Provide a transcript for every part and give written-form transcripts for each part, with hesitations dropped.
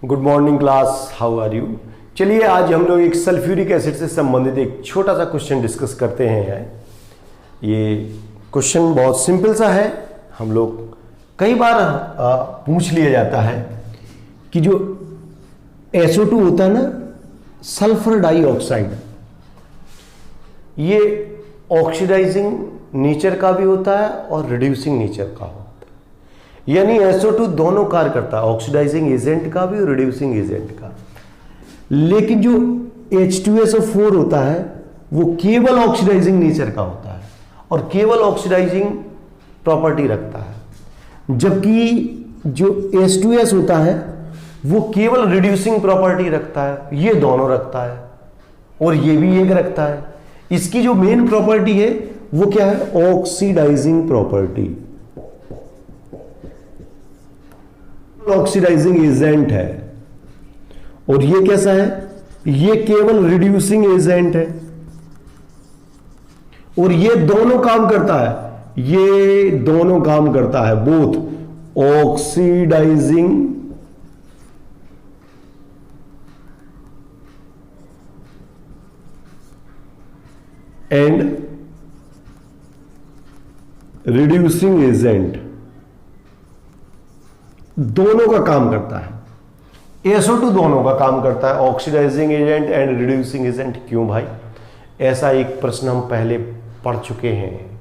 Good morning class, how are you. चलिए आज हम लोग एक सल्फ्यूरिक एसिड से संबंधित एक छोटा सा क्वेश्चन डिस्कस करते हैं। ये क्वेश्चन बहुत सिंपल सा है। हम लोग कई बार पूछ लिया जाता है कि जो SO2 होता है ना, सल्फर डाइऑक्साइड, ये ऑक्सीडाइजिंग नेचर का भी होता है और रिड्यूसिंग नेचर का होता है। यानी SO2 दोनों कार्य करता है, ऑक्सीडाइजिंग एजेंट का भी और रिड्यूसिंग एजेंट का। लेकिन जो H2SO4 होता है वो केवल ऑक्सीडाइजिंग नेचर का होता है और केवल ऑक्सीडाइजिंग प्रॉपर्टी रखता है, जबकि जो H2S होता है वो केवल रिड्यूसिंग प्रॉपर्टी रखता है। ये दोनों रखता है और ये भी एक रखता है। इसकी जो मेन प्रॉपर्टी है वो क्या है? ऑक्सीडाइजिंग प्रॉपर्टी, ऑक्सीडाइजिंग एजेंट है। और ये कैसा है? ये केवल रिड्यूसिंग एजेंट है। और ये दोनों काम करता है, ये दोनों काम करता है, both oxidising and reducing agent, दोनों का काम करता है। SO2 दोनों का काम करता है, oxidising agent and reducing agent. क्यों भाई? ऐसा एक प्रश्न हम पहले पढ़ चुके हैं।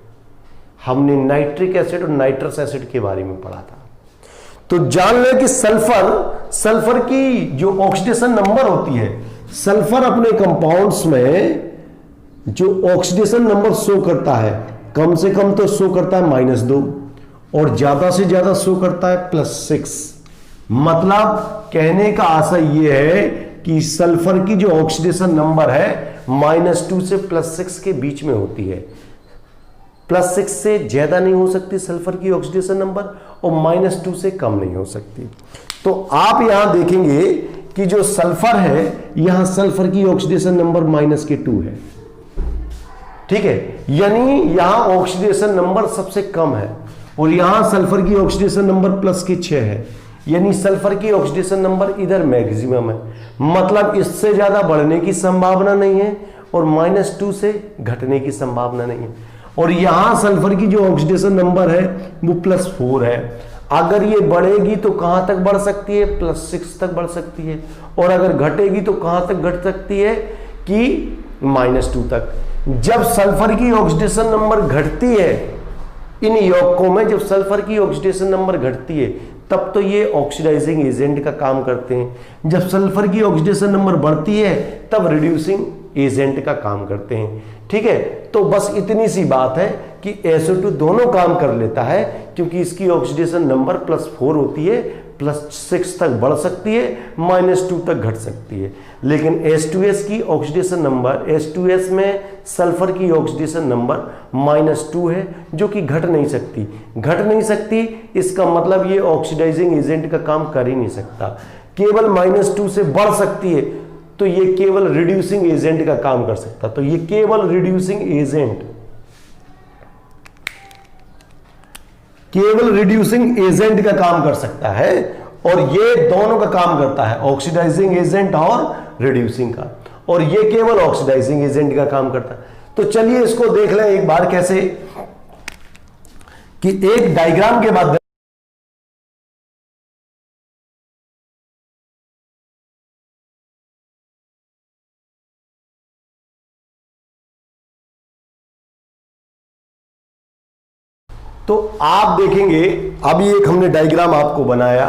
हमने नाइट्रिक एसिड और नाइट्रस एसिड के बारे में पढ़ा था। तो जान लें कि सल्फर की जो ऑक्सीडेशन नंबर होती है, सल्फर अपने कंपाउंड्स में जो ऑक्सीडेशन नंबर शो करता है, कम से कम तो शो करता है -2 और ज्यादा से ज्यादा शो करता है +6। मतलब कहने का आशय यह है कि सल्फर की जो ऑक्सीडेशन नंबर है -2 से +6 के बीच में होती है। +6 से ज्यादा नहीं हो सकती सल्फर की ऑक्सीडेशन नंबर और -2 से कम नहीं हो सकती। तो आप यहां देखेंगे कि जो सल्फर है, यहां सल्फर की ऑक्सीडेशन नंबर -2 है। ठीक है, यानी यहां ऑक्सीडेशन नंबर सबसे कम है और यहां सल्फर की ऑक्सीडेशन नंबर +6 है। यानी सल्फर की ऑक्सीडेशन नंबर इधर मैक्सिमम है। मतलब इससे ज्यादा बढ़ने की संभावना नहीं है और -2 से घटने की संभावना नहीं है। और यहां सल्फर की जो ऑक्सीडेशन नंबर है वो +4 है। अगर ये बढ़ेगी तो कहां तक बढ़ सकती है? +6 तक बढ़ सकती है। और अगर घटेगी तो कहां तक घट सकती है? कि -2 तक। जब सल्फर की ऑक्सीडेशन नंबर घटती है, इन यौगिकों में जब सल्फर की ऑक्सीडेशन नंबर घटती है, तब तो ये ऑक्सीडाइजिंग एजेंट का काम करते हैं। जब सल्फर की ऑक्सीडेशन नंबर बढ़ती है, तब रिड्यूसिंग एजेंट का काम करते हैं। ठीक है, तो बस इतनी सी बात है कि SO2 दोनों काम कर लेता है, क्योंकि इसकी ऑक्सीडेशन नंबर +4 होती है, +6 तक बढ़ सकती है, -2 तक घट सकती है। लेकिन H2S की ऑक्सीडेशन नंबर, H2S में सल्फर की ऑक्सीडेशन नंबर -2 है, जो कि घट नहीं सकती। इसका मतलब ये ऑक्सीडाइजिंग एजेंट का काम कर ही नहीं सकता। केवल -2 से बढ़ सकती है, तो ये केवल रिड्यूसिंग एजेंट का काम कर सकता। तो ये केवल रिड्यूसिंग एजेंट का काम कर सकता है और ये दोनों का काम करता है, ऑक्सीडाइजिंग एजेंट और रिड्यूसिंग का। और ये केवल ऑक्सीडाइजिंग एजेंट का काम करता है। तो चलिए इसको देख लें एक बार कैसे, कि एक डायग्राम के बाद तो आप देखेंगे, अभी एक हमने डायग्राम आपको बनाया,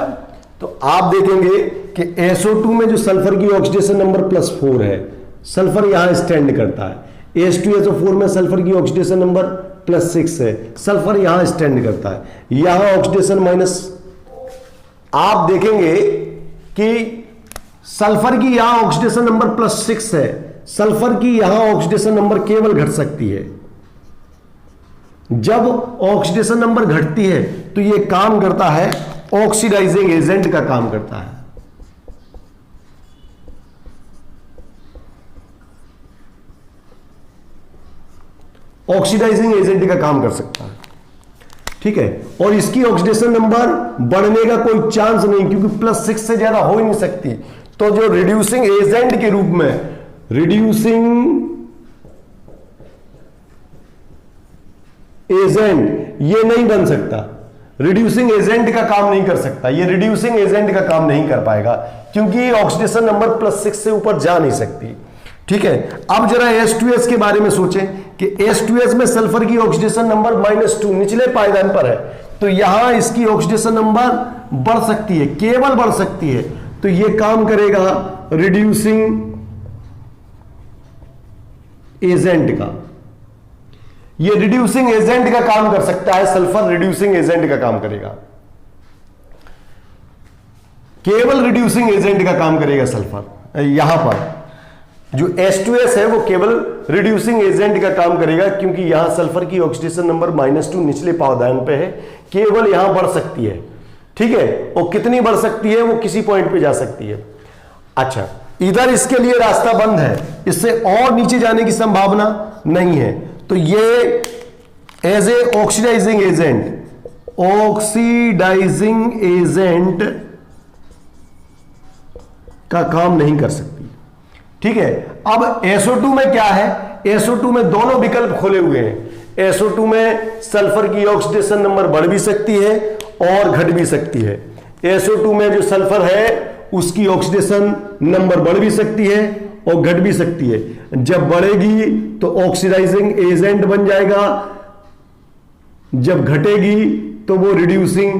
तो आप देखेंगे कि SO2 में जो सल्फर की ऑक्सीडेशन नंबर +4 है, सल्फर यहां स्टैंड करता है। H2SO4 में सल्फर की ऑक्सीडेशन नंबर +6 है, सल्फर यहां स्टैंड करता है। यहां ऑक्सीडेशन आप देखेंगे कि सल्फर की यहां ऑक्सीडेशन नंबर +6 है, सल्फर की यहां ऑक्सीडेशन नंबर केवल घट सकती है। जब ऑक्सीडेशन नंबर घटती है तो यह काम करता है, ऑक्सीडाइजिंग एजेंट का काम करता है। ऑक्सीडाइजिंग एजेंट का काम कर सकता है। ठीक है, और इसकी ऑक्सीडेशन नंबर बढ़ने का कोई चांस नहीं, क्योंकि +6 से ज्यादा हो ही नहीं सकती। तो जो रिड्यूसिंग एजेंट के रूप में, रिड्यूसिंग एजेंट ये नहीं बन सकता, रिड्यूसिंग एजेंट का काम नहीं कर सकता, ये रिड्यूसिंग एजेंट का काम नहीं कर पाएगा, क्योंकि ऑक्सीडेशन नंबर +6 से ऊपर जा नहीं सकती। ठीक है, अब जरा H2S के बारे में सोचें कि H2S में सल्फर की ऑक्सीडेशन नंबर -2 निचले पायदान पर है, तो यहां इसकी ऑक्सीडेशन नंबर बढ़ सकती है, केवल बढ़ सकती है। तो ये काम करेगा रिड्यूसिंग एजेंट का, ये रिड्यूसिंग एजेंट का काम कर सकता है, सल्फर रिड्यूसिंग एजेंट का काम करेगा, केवल रिड्यूसिंग एजेंट का काम करेगा सल्फर। यहां पर जो H2S है वो केवल रिड्यूसिंग एजेंट का काम करेगा, क्योंकि यहां सल्फर की ऑक्सीडेशन नंबर -2 निचले पावदान पे है, केवल यहां बढ़ सकती है। ठीक है, और कितनी बढ़ सकती है, वो किसी पॉइंट पे जा सकती है। अच्छा, इधर इसके लिए रास्ता बंद है, इससे और नीचे जाने की संभावना नहीं है, तो ये एज ए ऑक्सीडाइजिंग एजेंट का काम नहीं कर सकती। ठीक है, अब SO2 में क्या है, SO2 में दोनों विकल्प खोले हुए हैं। SO2 में सल्फर की ऑक्सीडेशन नंबर बढ़ भी सकती है और घट भी सकती है। SO2 में जो सल्फर है उसकी ऑक्सीडेशन नंबर बढ़ भी सकती है और घट भी सकती है। जब बढ़ेगी तो ऑक्सीडाइजिंग एजेंट बन जाएगा, जब घटेगी तो वो रिड्यूसिंग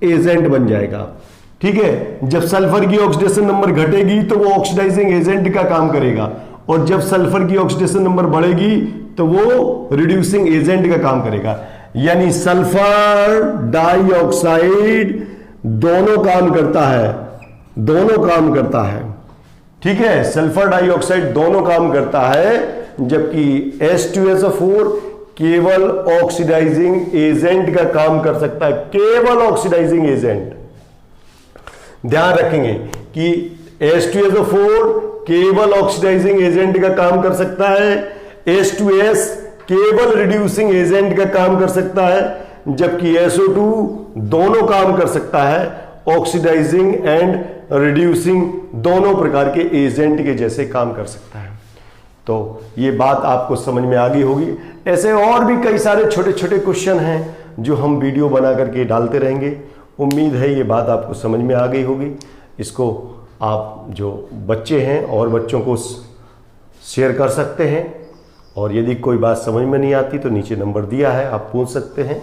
एजेंट बन जाएगा। ठीक है, जब सल्फर की ऑक्सीडेशन नंबर घटेगी तो वो ऑक्सीडाइजिंग एजेंट का काम करेगा, और जब सल्फर की ऑक्सीडेशन नंबर बढ़ेगी तो वो रिड्यूसिंग एजेंट का काम करेगा। यानी सल्फर डाइऑक्साइड दोनों काम करता है, दोनों काम करता है। ठीक है, सल्फर डाइऑक्साइड दोनों काम करता है, जबकि H2SO4 केवल ऑक्सीडाइजिंग एजेंट का काम कर सकता है, केवल ऑक्सीडाइजिंग एजेंट। ध्यान रखेंगे कि H2SO4 केवल ऑक्सीडाइजिंग एजेंट का काम कर सकता है, H2S केवल रिड्यूसिंग एजेंट का काम कर सकता है, जबकि SO2 दोनों काम कर सकता है, ऑक्सीडाइजिंग एंड रिड्यूसिंग दोनों प्रकार के एजेंट के जैसे काम कर सकता है। तो ये बात आपको समझ में आ गई होगी। ऐसे और भी कई सारे छोटे छोटे क्वेश्चन हैं जो हम वीडियो बना करके डालते रहेंगे। उम्मीद है ये बात आपको समझ में आ गई होगी। इसको आप जो बच्चे हैं और बच्चों को शेयर कर सकते हैं, और यदि कोई बात समझ में नहीं आती तो नीचे नंबर दिया है, आप पूछ सकते हैं।